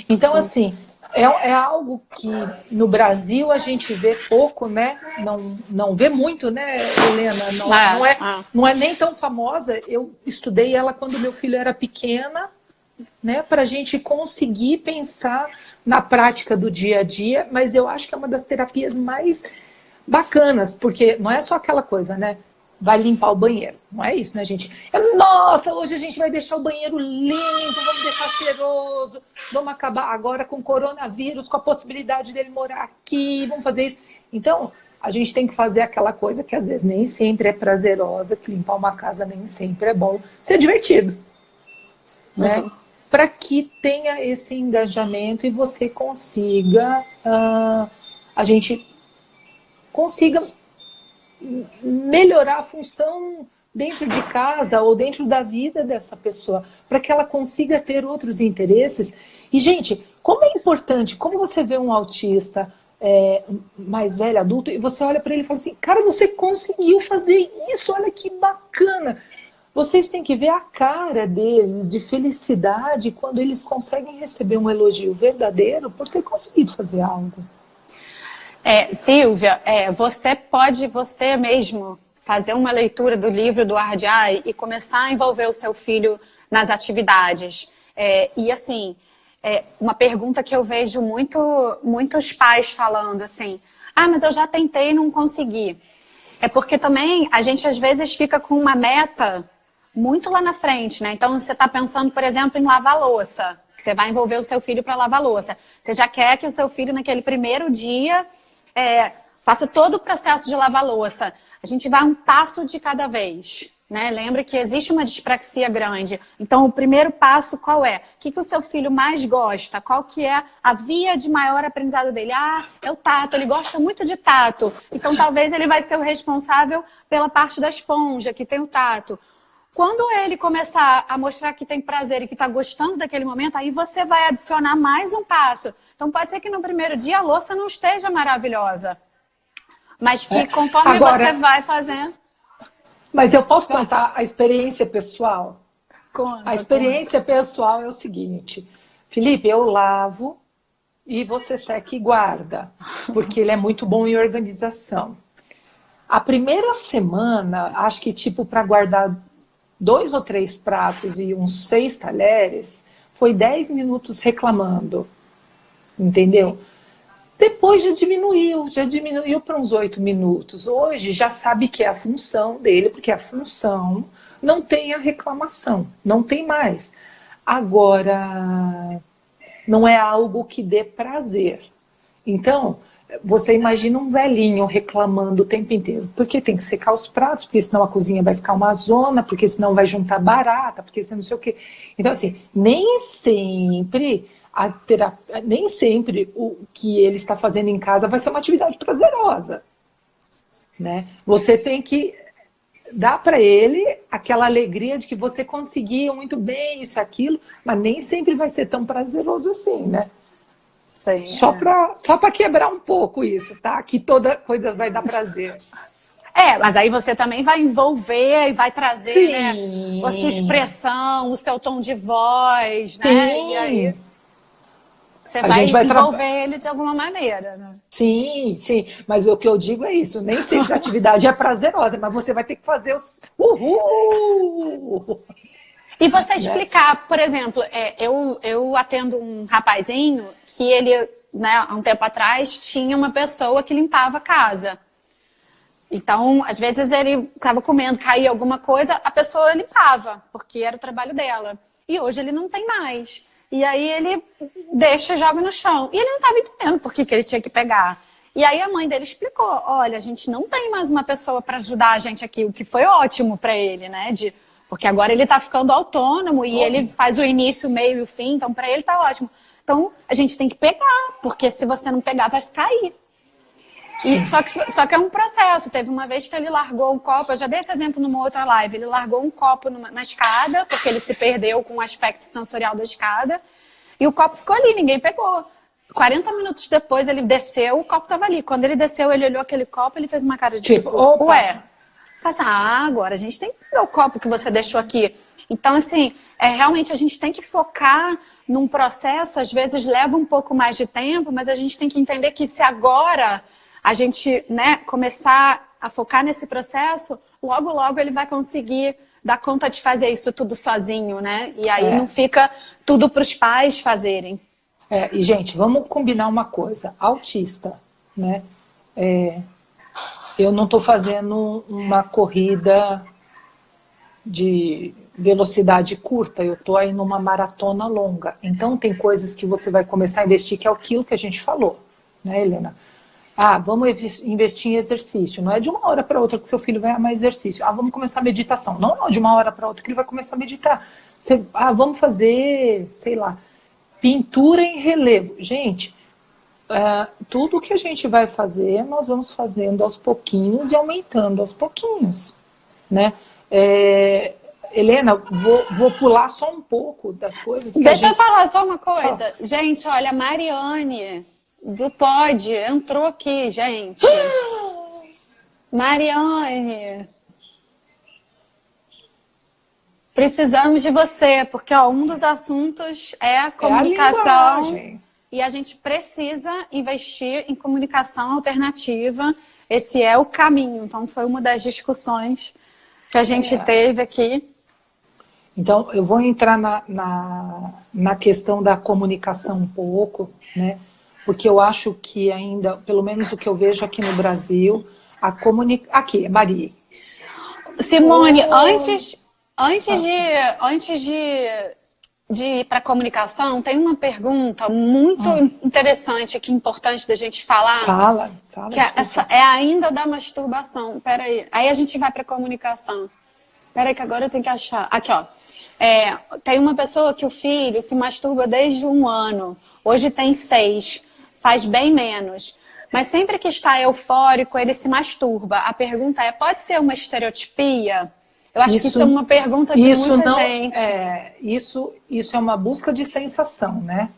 Então, assim, é algo que no Brasil a gente vê pouco, né? Não vê muito, né, Helena? Não é nem tão famosa. Eu estudei ela quando meu filho era pequena, né? Para a gente conseguir pensar na prática do dia a dia, mas eu acho que é uma das terapias mais bacanas, porque não é só aquela coisa, né? Vai limpar o banheiro. Não é isso, né, gente? Nossa, hoje a gente vai deixar o banheiro limpo, vamos deixar cheiroso, vamos acabar agora com o coronavírus, com a possibilidade dele morar aqui, vamos fazer isso. Então, a gente tem que fazer aquela coisa que às vezes nem sempre é prazerosa, que limpar uma casa nem sempre é bom, ser divertido, né? Para que tenha esse engajamento e você consiga, a gente consiga melhorar a função dentro de casa ou dentro da vida dessa pessoa, para que ela consiga ter outros interesses. E, gente, como é importante, como você vê um autista mais velho, adulto, e você olha para ele e fala assim, cara, você conseguiu fazer isso, olha que bacana. Vocês têm que ver a cara deles de felicidade quando eles conseguem receber um elogio verdadeiro por ter conseguido fazer algo. Silvia, você mesmo fazer uma leitura do livro do RDI e começar a envolver o seu filho nas atividades. E assim, uma pergunta que eu vejo muitos pais falando assim, mas eu já tentei e não consegui. É porque também a gente às vezes fica com uma meta muito lá na frente, né? Então você está pensando, por exemplo, em lavar louça, que você vai envolver o seu filho para lavar louça. Você já quer que o seu filho naquele primeiro dia faça todo o processo de lavar louça. A gente vai um passo de cada vez, né? Lembra que existe uma dispraxia grande. Então, o primeiro passo qual é? O que o seu filho mais gosta? Qual que é a via de maior aprendizado dele? É o tato, ele gosta muito de tato. Então, talvez ele vai ser o responsável pela parte da esponja, que tem o tato. Quando ele começar a mostrar que tem prazer e que está gostando daquele momento, aí você vai adicionar mais um passo. Então pode ser que no primeiro dia a louça não esteja maravilhosa, mas que conforme você vai fazendo... Mas eu posso contar a experiência pessoal? Conta, a experiência pessoal é o seguinte, Felipe, eu lavo e você seca e guarda, porque ele é muito bom em organização. A primeira semana, acho que tipo para guardar 2 ou 3 pratos e uns 6 talheres, foi 10 minutos reclamando, entendeu? Depois já diminuiu para uns 8 minutos. Hoje já sabe que é a função dele, porque a função não tem a reclamação, não tem mais. Agora, não é algo que dê prazer. Então, você imagina um velhinho reclamando o tempo inteiro, porque tem que secar os pratos, porque senão a cozinha vai ficar uma zona, porque senão vai juntar barata, porque senão não sei o quê. Então, assim, nem sempre o que ele está fazendo em casa vai ser uma atividade prazerosa, né? Você tem que dar para ele aquela alegria de que você conseguiu muito bem isso, aquilo, mas nem sempre vai ser tão prazeroso assim, né? Sim, Só para quebrar um pouco isso, tá? Que toda coisa vai dar prazer. Mas aí você também vai envolver e vai trazer, Sim. né, a sua expressão, o seu tom de voz, né? Sim. E aí você A vai gente vai envolver ele de alguma maneira, né? Sim, sim. Mas o que eu digo é isso. Nem sempre a atividade é prazerosa, mas você vai ter que fazer os uhul! E você explicar, por exemplo, eu atendo um rapazinho que ele, né, há um tempo atrás, tinha uma pessoa que limpava a casa. Então, às vezes ele estava comendo, caía alguma coisa, a pessoa limpava, porque era o trabalho dela. E hoje ele não tem mais. E aí ele deixa e joga no chão. E ele não estava entendendo por que ele tinha que pegar. E aí a mãe dele explicou, olha, a gente não tem mais uma pessoa para ajudar a gente aqui, o que foi ótimo para ele, né? Porque agora ele está ficando autônomo e ele faz o início, o meio e o fim, então para ele está ótimo. Então a gente tem que pegar, porque se você não pegar, vai ficar aí. E, só que é um processo. Teve uma vez que ele largou um copo, eu já dei esse exemplo numa outra live, ele largou um copo na escada, porque ele se perdeu com o aspecto sensorial da escada, e o copo ficou ali, ninguém pegou. 40 minutos depois ele desceu, o copo estava ali. Quando ele desceu, ele olhou aquele copo, ele fez uma cara de tipo, ué. Faz agora a gente tem que pegar o copo que você deixou aqui. Então, assim, realmente a gente tem que focar num processo, às vezes leva um pouco mais de tempo, mas a gente tem que entender que se agora a gente, né, começar a focar nesse processo, logo, logo ele vai conseguir dar conta de fazer isso tudo sozinho, né? E aí não fica tudo para os pais fazerem. E, gente, vamos combinar uma coisa. Autista, né? Eu não estou fazendo uma corrida de velocidade curta, eu estou aí numa maratona longa. Então, tem coisas que você vai começar a investir, que é aquilo que a gente falou, né, Helena? Vamos investir em exercício. Não é de uma hora para outra que seu filho vai amar exercício. Vamos começar a meditação. Não, de uma hora para outra que ele vai começar a meditar. Vamos fazer, sei lá, pintura em relevo. Gente, tudo que a gente vai fazer, nós vamos fazendo aos pouquinhos e aumentando aos pouquinhos, né? Helena, vou pular só um pouco das coisas. Deixa eu falar só uma coisa. Gente, olha, a Mariane do Pod entrou aqui, gente. Mariane. Precisamos de você, porque um dos assuntos é a comunicação. E a gente precisa investir em comunicação alternativa. Esse é o caminho. Então, foi uma das discussões que a gente teve aqui. Então, eu vou entrar na questão da comunicação um pouco, né? Porque eu acho que ainda, pelo menos o que eu vejo aqui no Brasil, Aqui, Maria. Simone, antes de ir para a comunicação, tem uma pergunta muito interessante aqui, importante da gente falar. Fala. Que é ainda da masturbação. Peraí. Aí a gente vai para a comunicação. Peraí que agora eu tenho que achar. Aqui, ó. Tem uma pessoa que o filho se masturba desde 1 ano. Hoje tem 6. Faz bem menos. Mas sempre que está eufórico, ele se masturba. A pergunta pode ser uma estereotipia? Eu acho que isso é uma pergunta de muita gente. Isso é uma busca de sensação, né?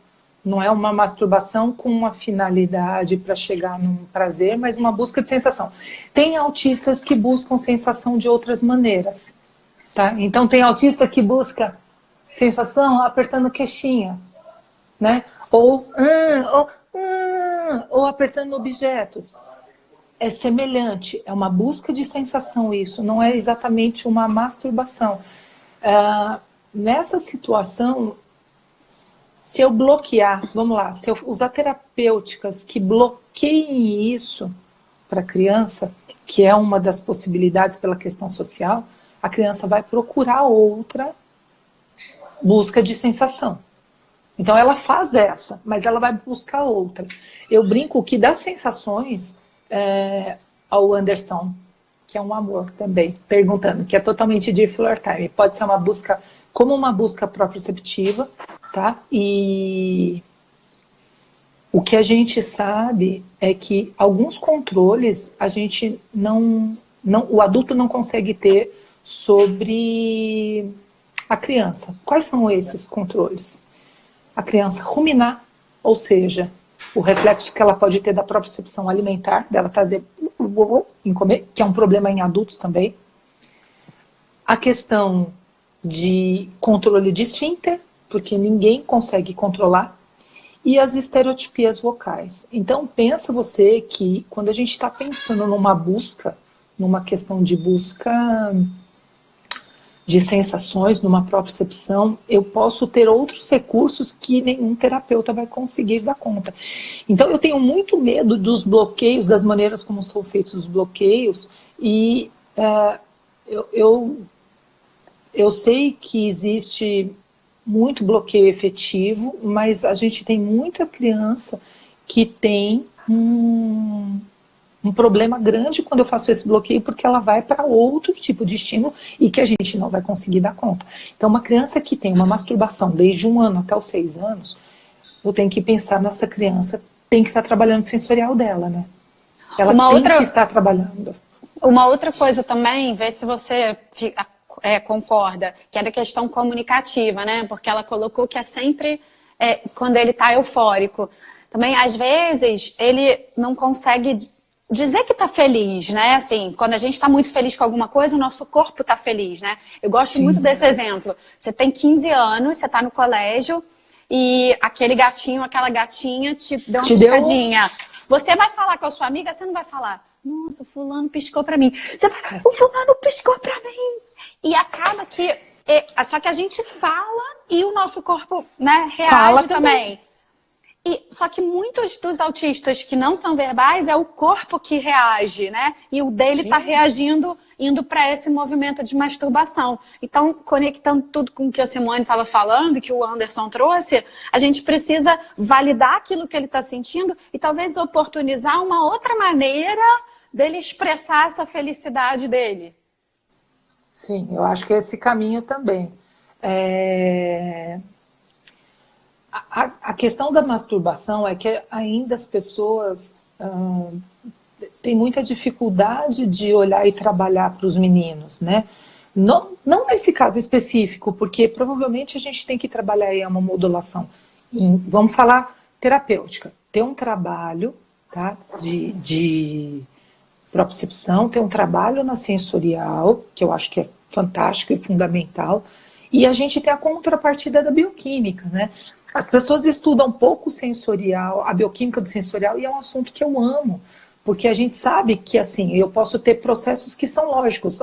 Não é uma masturbação com uma finalidade para chegar num prazer, mas uma busca de sensação. Tem autistas que buscam sensação de outras maneiras, tá? Então tem autista que busca sensação apertando queixinha, né? Ou apertando objetos. É semelhante, é uma busca de sensação isso, não é exatamente uma masturbação. Nessa situação, se eu bloquear, vamos lá, se eu usar terapêuticas que bloqueiem isso para a criança, que é uma das possibilidades pela questão social, a criança vai procurar outra busca de sensação. Então ela faz essa, mas ela vai buscar outra. Eu brinco que das sensações, ao Anderson, que é um amor também, perguntando, que é totalmente de floor time. Pode ser uma busca, como uma busca proprioceptiva, tá? E o que a gente sabe é que alguns controles a gente o adulto não consegue ter sobre a criança. Quais são esses controles? A criança ruminar, ou seja, o reflexo que ela pode ter da propriocepção alimentar, dela trazer em comer, que é um problema em adultos também. A questão de controle de esfíncter, porque ninguém consegue controlar, e as estereotipias vocais. Então, pensa você que quando a gente está pensando numa busca, numa questão de busca de sensações, numa propriocepção, eu posso ter outros recursos que nenhum terapeuta vai conseguir dar conta. Então, eu tenho muito medo dos bloqueios, das maneiras como são feitos os bloqueios, e eu sei que existe muito bloqueio efetivo, mas a gente tem muita criança que tem um problema grande quando eu faço esse bloqueio, porque ela vai para outro tipo de estímulo e que a gente não vai conseguir dar conta. Então, uma criança que tem uma masturbação desde 1 ano até os 6 anos, eu tenho que pensar nessa criança, tem que estar trabalhando o sensorial dela, né? Ela que estar trabalhando. Uma outra coisa também, ver se você concorda, que é da questão comunicativa, né? Porque ela colocou que é sempre quando ele está eufórico. Também, às vezes, ele não consegue dizer que está feliz, né? Assim, quando a gente está muito feliz com alguma coisa, o nosso corpo está feliz, né? Eu gosto muito desse exemplo. Você tem 15 anos, você está no colégio e aquele gatinho, aquela gatinha te deu uma piscadinha. Você vai falar com a sua amiga, você não vai falar, nossa, o fulano piscou para mim. Você vai, o fulano piscou para mim. E acaba que... só que a gente fala e o nosso corpo, né, reage também. Só que muitos dos autistas que não são verbais é o corpo que reage, né? E o dele está reagindo, indo para esse movimento de masturbação. Então, conectando tudo com o que a Simone estava falando, que o Anderson trouxe, a gente precisa validar aquilo que ele está sentindo e talvez oportunizar uma outra maneira dele expressar essa felicidade dele. Sim, eu acho que é esse caminho também. A questão da masturbação é que ainda as pessoas têm muita dificuldade de olhar e trabalhar para os meninos, né? Não nesse caso específico, porque provavelmente a gente tem que trabalhar aí uma modulação. Vamos falar terapêutica. Ter um trabalho, tá, de propriocepção, ter um trabalho na sensorial, que eu acho que é fantástico e fundamental, e a gente tem a contrapartida da bioquímica, né? As pessoas estudam pouco o sensorial, a bioquímica do sensorial, e é um assunto que eu amo, porque a gente sabe que, assim, eu posso ter processos que são lógicos.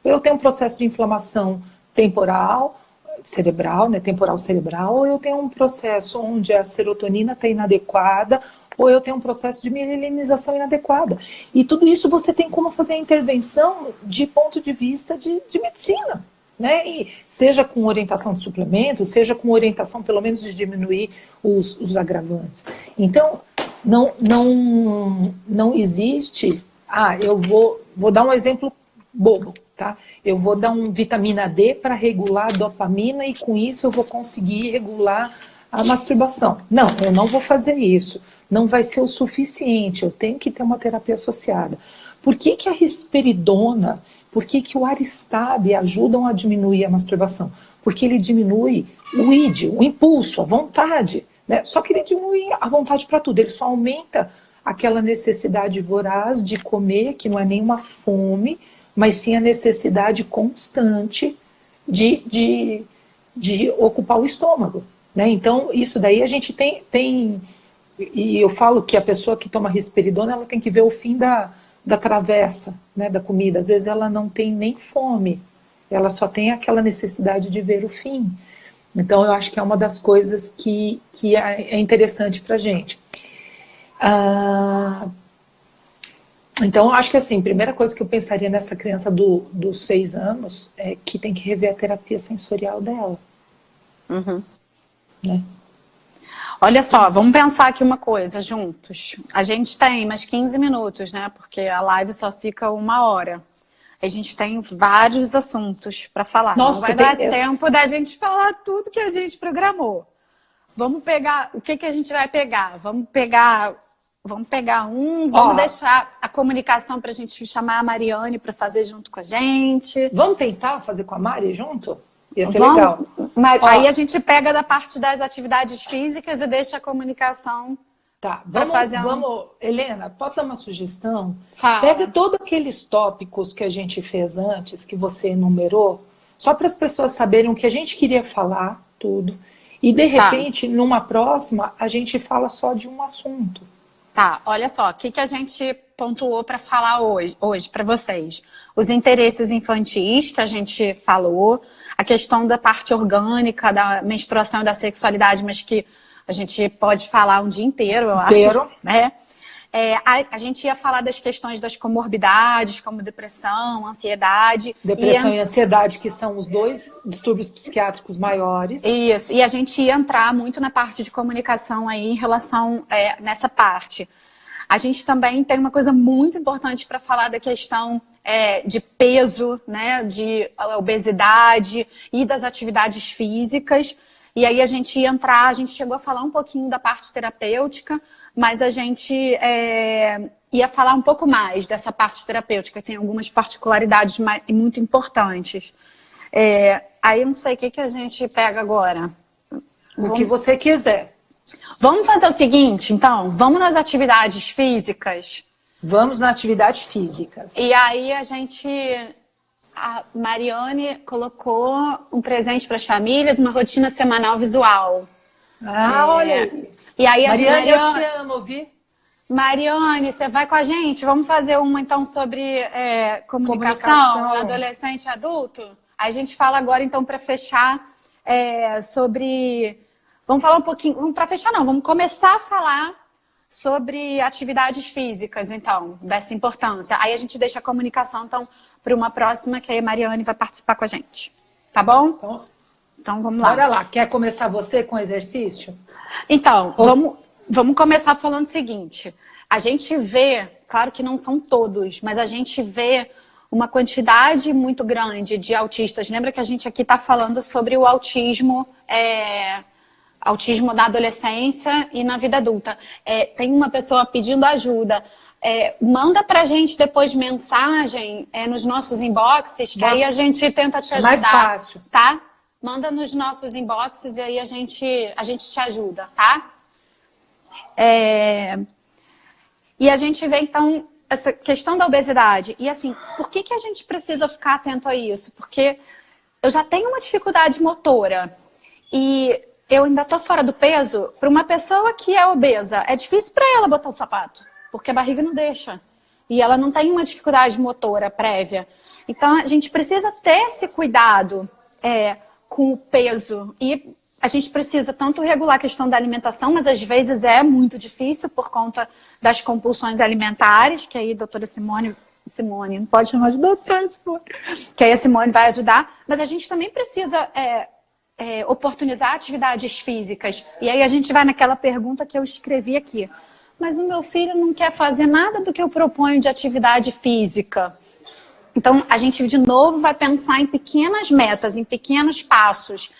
Eu tenho um processo de inflamação temporal, cerebral, né, temporal cerebral, ou eu tenho um processo onde a serotonina está inadequada, ou eu tenho um processo de mielinização inadequada. E tudo isso você tem como fazer a intervenção de ponto de vista de medicina. Né? E seja com orientação de suplemento, seja com orientação pelo menos de diminuir os agravantes. Então, não existe... eu vou dar um exemplo bobo, tá? Eu vou dar um vitamina D para regular a dopamina e com isso eu vou conseguir regular a masturbação. Não, eu não vou fazer isso. Não vai ser o suficiente, eu tenho que ter uma terapia associada. Por que a risperidona... Por que o Aristab ajudam a diminuir a masturbação? Porque ele diminui o id, o impulso, a vontade. Né? Só que ele diminui a vontade para tudo. Ele só aumenta aquela necessidade voraz de comer, que não é nenhuma fome, mas sim a necessidade constante de ocupar o estômago. né? Então, isso daí a gente tem... E eu falo que a pessoa que toma risperidona, ela tem que ver o fim da travessa, né, da comida. Às vezes ela não tem nem fome, ela só tem aquela necessidade de ver o fim. Então, eu acho que é uma das coisas que é interessante para a gente. Então, eu acho que assim, a primeira coisa que eu pensaria nessa criança dos 6 anos é que tem que rever a terapia sensorial dela. Uhum. Né? Olha só, vamos pensar aqui uma coisa juntos. A gente tem mais 15 minutos, né? Porque a live só fica 1 hora. A gente tem vários assuntos para falar. Nossa, não vai dar tempo da gente falar tudo que a gente programou. Vamos pegar... O que a gente vai pegar? Vamos pegar vamos deixar a comunicação para a gente chamar a Mariane para fazer junto com a gente. Vamos tentar fazer com a Mari junto? Ia ser legal. Aí a gente pega da parte das atividades físicas e deixa a comunicação. Tá, vamos. Helena, posso dar uma sugestão? Fala. Pega todos aqueles tópicos que a gente fez antes, que você enumerou, só para as pessoas saberem o que a gente queria falar, tudo. E de repente, numa próxima, a gente fala só de um assunto. Tá, olha só, o que a gente pontuou para falar hoje para vocês? Os interesses infantis que a gente falou, a questão da parte orgânica, da menstruação e da sexualidade, mas que a gente pode falar um dia inteiro, eu acho. Né? A gente ia falar das questões das comorbidades, como depressão, ansiedade. Depressão e ansiedade, que são os 2 distúrbios psiquiátricos maiores. Isso, e a gente ia entrar muito na parte de comunicação aí em relação nessa parte. A gente também tem uma coisa muito importante para falar da questão de peso, né, de obesidade e das atividades físicas. E aí a gente chegou a falar um pouquinho da parte terapêutica, mas a gente ia falar um pouco mais dessa parte terapêutica, tem algumas particularidades muito importantes. Aí eu não sei o que a gente pega agora. O que você quiser. Vamos fazer o seguinte, então, vamos nas atividades físicas? Vamos nas atividades físicas. E aí a Mariane colocou um presente para as famílias, uma rotina semanal visual. Olha aí. E aí Mariane, eu te amo, ouvi? Mariane, você vai com a gente? Vamos fazer uma então sobre comunicação, adolescente e adulto? Aí a gente fala agora então para fechar sobre... Vamos falar um pouquinho, para fechar não, vamos começar a falar sobre atividades físicas, então, dessa importância. Aí a gente deixa a comunicação, então, para uma próxima, que aí a Mariane vai participar com a gente. Tá bom? Então vamos lá. Bora lá. Quer começar você com o exercício? Então, vamos começar falando o seguinte. A gente vê, claro que não são todos, mas a gente vê uma quantidade muito grande de autistas. Lembra que a gente aqui está falando sobre o autismo... autismo na adolescência e na vida adulta. Tem uma pessoa pedindo ajuda. Manda pra gente depois mensagem nos nossos inboxes, que aí a gente tenta te ajudar. Mais fácil. Tá? Manda nos nossos inboxes e aí a gente te ajuda, tá? E a gente vê, então, essa questão da obesidade. E assim, por que a gente precisa ficar atento a isso? Porque eu já tenho uma dificuldade motora e... eu ainda tô fora do peso. Para uma pessoa que é obesa, é difícil para ela botar o sapato, porque a barriga não deixa. E ela não tem uma dificuldade motora prévia. Então, a gente precisa ter esse cuidado com o peso. E a gente precisa tanto regular a questão da alimentação, mas às vezes é muito difícil por conta das compulsões alimentares, que aí a doutora Simone, não pode chamar de doutora Simone, que aí a Simone vai ajudar. Mas a gente também precisa... oportunizar atividades físicas. E aí a gente vai naquela pergunta que eu escrevi aqui. Mas o meu filho não quer fazer nada do que eu proponho de atividade física. Então, a gente, de novo, vai pensar em pequenas metas, em pequenos passos.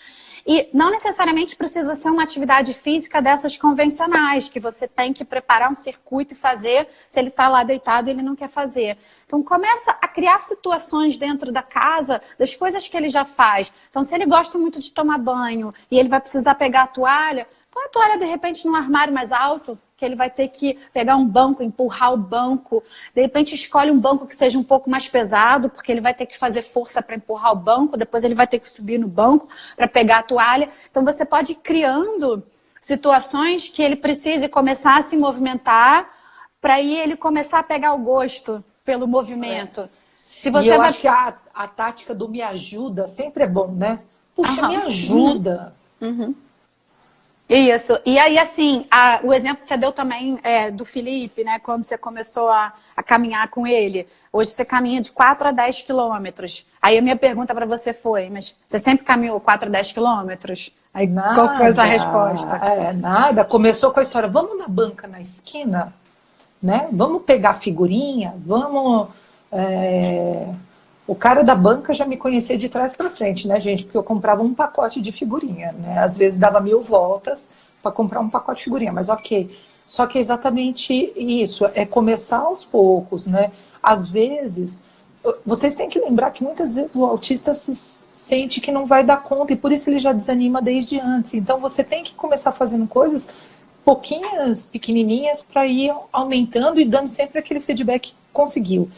E não necessariamente precisa ser uma atividade física dessas convencionais, que você tem que preparar um circuito e fazer, se ele está lá deitado e ele não quer fazer. Então, começa a criar situações dentro da casa das coisas que ele já faz. Então, se ele gosta muito de tomar banho e ele vai precisar pegar a toalha, Põe a toalha, de repente, num armário mais alto, que ele vai ter que pegar um banco, empurrar o banco. De repente, escolhe um banco que seja um pouco mais pesado, porque ele vai ter que fazer força para empurrar o banco. Depois, ele vai ter que subir no banco para pegar a toalha. Então, você pode ir criando situações que ele precise começar a se movimentar para aí ele começar a pegar o gosto pelo movimento. Se você e eu acho que a tática do me ajuda sempre é bom, né? Puxa, me ajuda. Isso. E aí, assim, o exemplo que você deu também do Felipe, né? Quando você começou a caminhar com ele. Hoje você caminha de 4 a 10 quilômetros. Aí a minha pergunta para você foi, mas você sempre caminhou 4 a 10 quilômetros? Aí Nada, qual foi a sua resposta? Nada. Começou com a história, vamos na banca na esquina, né? Vamos pegar figurinha, vamos... O cara da banca já me conhecia de trás para frente, né, gente? Porque eu comprava um pacote de figurinha, né? Às vezes dava 1000 voltas para comprar um pacote de figurinha, mas ok. Só que é exatamente isso, é começar aos poucos, né? Às vezes, vocês têm que lembrar que muitas vezes o autista se sente que não vai dar conta e por isso ele já desanima desde antes. Então você tem que começar fazendo coisas pouquinhas, pequenininhas, para ir aumentando e dando sempre aquele feedback que conseguiu.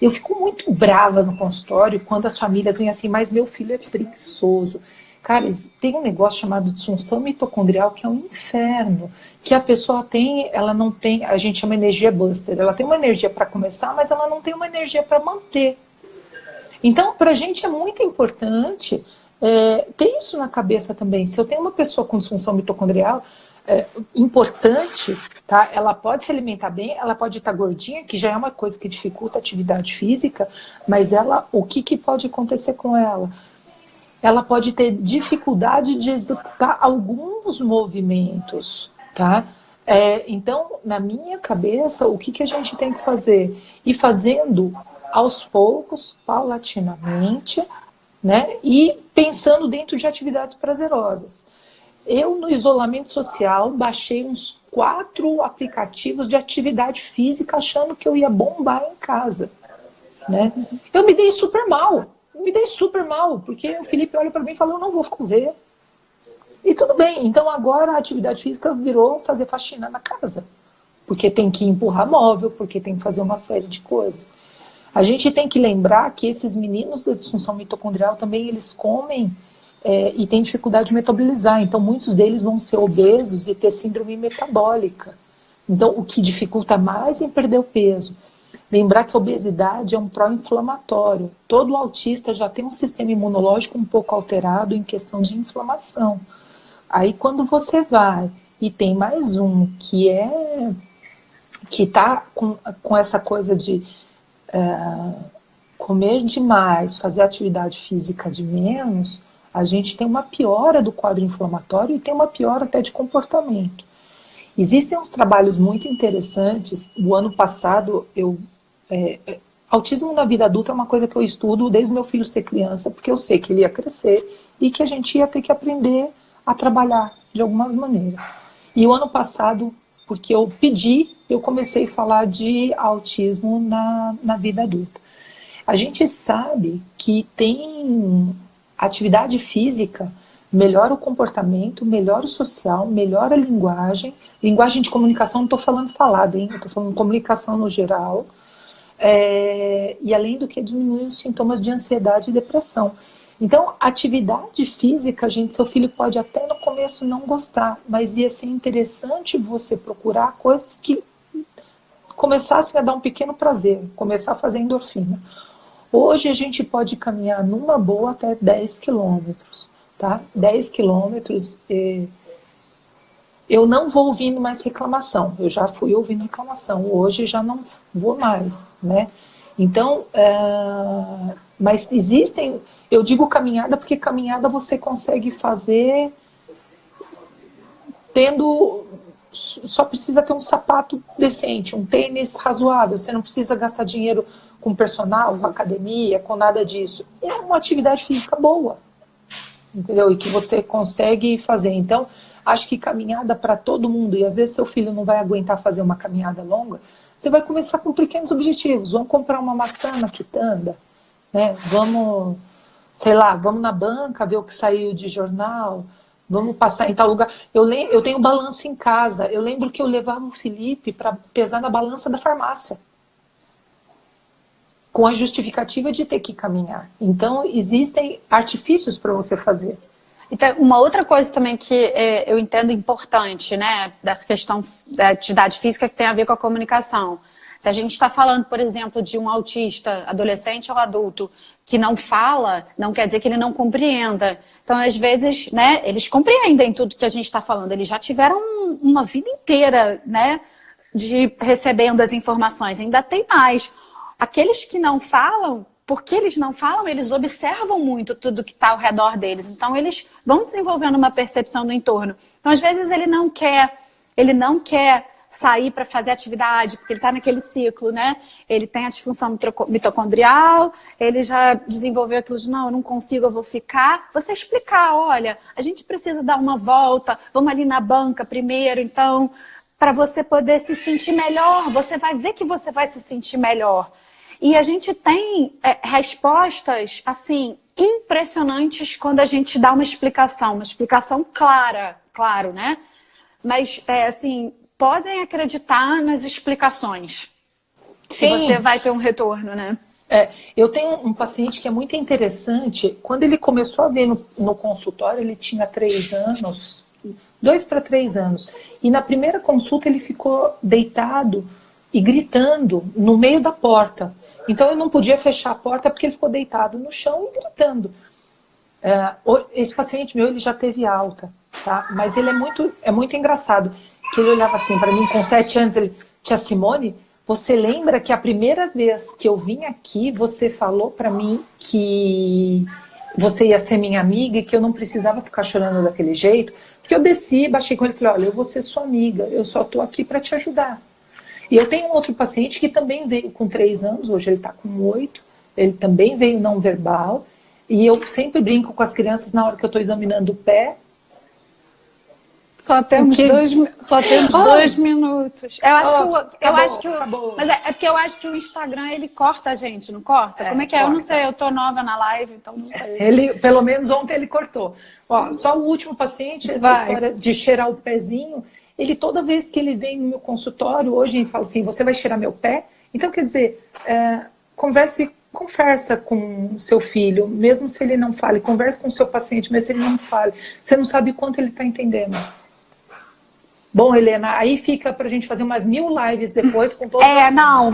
Eu fico muito brava no consultório quando as famílias vêm assim, mas meu filho é preguiçoso. Cara, tem um negócio chamado disfunção mitocondrial que é um inferno, que a pessoa tem, ela não tem, a gente chama energia buster, ela tem uma energia para começar, mas ela não tem uma energia para manter. Então, para a gente é muito importante ter isso na cabeça também. Se eu tenho uma pessoa com disfunção mitocondrial, importante, tá? Ela pode se alimentar bem, ela pode estar gordinha, que já é uma coisa que dificulta a atividade física, mas o que pode acontecer com ela? Ela pode ter dificuldade de executar alguns movimentos, tá? Então, na minha cabeça, o que a gente tem que fazer? Ir fazendo aos poucos, paulatinamente, né? E pensando dentro de atividades prazerosas. Eu, no isolamento social, baixei uns 4 aplicativos de atividade física achando que eu ia bombar em casa, né? Eu me dei super mal, porque o Felipe olha para mim e falou, eu não vou fazer. E tudo bem, então agora a atividade física virou fazer faxina na casa, porque tem que empurrar móvel, porque tem que fazer uma série de coisas. A gente tem que lembrar que esses meninos da disfunção mitocondrial também, eles comem e tem dificuldade de metabolizar, então muitos deles vão ser obesos e ter síndrome metabólica. Então o que dificulta mais em perder o peso. Lembrar que a obesidade é um pró-inflamatório. Todo autista já tem um sistema imunológico um pouco alterado em questão de inflamação. Aí quando você vai e tem mais um que está com essa coisa de comer demais, fazer atividade física de menos, a gente tem uma piora do quadro inflamatório e tem uma piora até de comportamento. Existem uns trabalhos muito interessantes. O ano passado, autismo na vida adulta é uma coisa que eu estudo desde meu filho ser criança, porque eu sei que ele ia crescer e que a gente ia ter que aprender a trabalhar de algumas maneiras. E o ano passado, porque eu pedi, eu comecei a falar de autismo na vida adulta. A gente sabe que tem atividade física, melhora o comportamento, melhora o social, melhora a linguagem. Linguagem de comunicação, não estou falando falada, hein? Eu estou falando comunicação no geral. E além do que diminui os sintomas de ansiedade e depressão. Então, atividade física, gente, seu filho pode até no começo não gostar, mas ia ser interessante você procurar coisas que começassem a dar um pequeno prazer, começar a fazer endorfina. Hoje a gente pode caminhar numa boa até 10 quilômetros, tá? 10 quilômetros, eu não vou ouvindo mais reclamação, eu já fui ouvindo reclamação, hoje já não vou mais, né? Então, mas existem, eu digo caminhada porque caminhada você consegue fazer só precisa ter um sapato decente, um tênis razoável, você não precisa gastar dinheiro com personal, com academia, com nada disso. É uma atividade física boa, entendeu? E que você consegue fazer. Então, acho que caminhada para todo mundo, e às vezes seu filho não vai aguentar fazer uma caminhada longa, você vai começar com pequenos objetivos. Vamos comprar uma maçã na quitanda, né? Vamos, sei lá, vamos na banca ver o que saiu de jornal, Vamos passar em tal lugar. Eu tenho balança em casa. Eu lembro que eu levava o Felipe para pesar na balança da farmácia, com a justificativa de ter que caminhar. Então, existem artifícios para você fazer. Então, uma outra coisa também que eu entendo importante, né, dessa questão da atividade física que tem a ver com a comunicação. Se a gente está falando, por exemplo, de um autista, adolescente ou adulto, que não fala, não quer dizer que ele não compreenda. Então, às vezes, né, eles compreendem tudo que a gente está falando. Eles já tiveram uma vida inteira, né, de recebendo as informações. Ainda tem mais. Aqueles que não falam, porque eles não falam, eles observam muito tudo que está ao redor deles. Então, eles vão desenvolvendo uma percepção do entorno. Então, às vezes, ele não quer sair para fazer atividade, porque ele está naquele ciclo, né? Ele tem a disfunção mitocondrial, ele já desenvolveu aquilo de, não, eu não consigo, eu vou ficar. Você explicar, olha, a gente precisa dar uma volta, vamos ali na banca primeiro, então, para você poder se sentir melhor, você vai ver que você vai se sentir melhor. E a gente tem respostas, assim, impressionantes quando a gente dá uma explicação clara, claro, né? Mas, assim, podem acreditar nas explicações. Sim. Se você vai ter um retorno, né? Eu tenho um paciente que é muito interessante. Quando ele começou a ver no consultório, ele tinha 3 anos, 2 para 3 anos. E na primeira consulta ele ficou deitado e gritando no meio da porta. Então eu não podia fechar a porta porque ele ficou deitado no chão e gritando. Esse paciente meu, ele já teve alta, tá? Mas ele é muito engraçado. Que ele olhava assim para mim com 7 anos, ele, tia Simone, você lembra que a primeira vez que eu vim aqui, você falou para mim que você ia ser minha amiga e que eu não precisava ficar chorando daquele jeito? Porque eu desci, baixei com ele e falei, olha, eu vou ser sua amiga, eu só tô aqui para te ajudar. E eu tenho um outro paciente que também veio com 3 anos, hoje ele está com 8, ele também veio não verbal, e eu sempre brinco com as crianças na hora que eu estou examinando o pé. Só temos 2 minutos. Acabou. Mas é porque eu acho que o Instagram, ele corta a gente, não corta? Como é que é? Corta. Eu não sei, eu tô nova na live, então não sei. Pelo menos ontem ele cortou. Ó, só o último paciente, essa história de cheirar o pezinho, ele toda vez que ele vem no meu consultório, hoje ele fala assim, você vai cheirar meu pé? Então, quer dizer, conversa com seu filho, mesmo se ele não fale, conversa com seu paciente, mesmo se ele não fale. Você não sabe quanto ele está entendendo. Bom, Helena, aí fica pra gente fazer umas 1000 lives depois com todos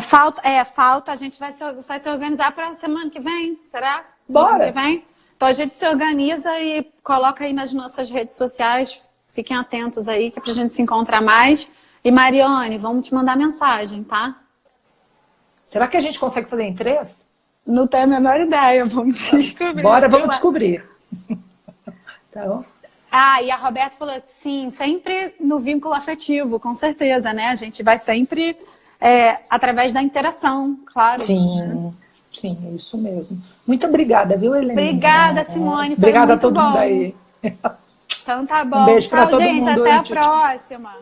falta, a gente vai se organizar para semana que vem, será? Bora! Que vem? Então a gente se organiza e coloca aí nas nossas redes sociais, fiquem atentos aí, que é pra gente se encontrar mais. E Mariane, vamos te mandar mensagem, tá? Será que a gente consegue fazer em 3? Não tenho a menor ideia, vamos descobrir. Bora, vamos descobrir. Tá bom? E a Roberta falou, sim, sempre no vínculo afetivo, com certeza, né? A gente vai sempre através da interação, claro. Sim, né? Sim, é isso mesmo. Muito obrigada, viu, Helena? Obrigada, Simone. Obrigada a todo mundo aí. Então tá bom. Um beijo para todo gente. mundo. Até a próxima.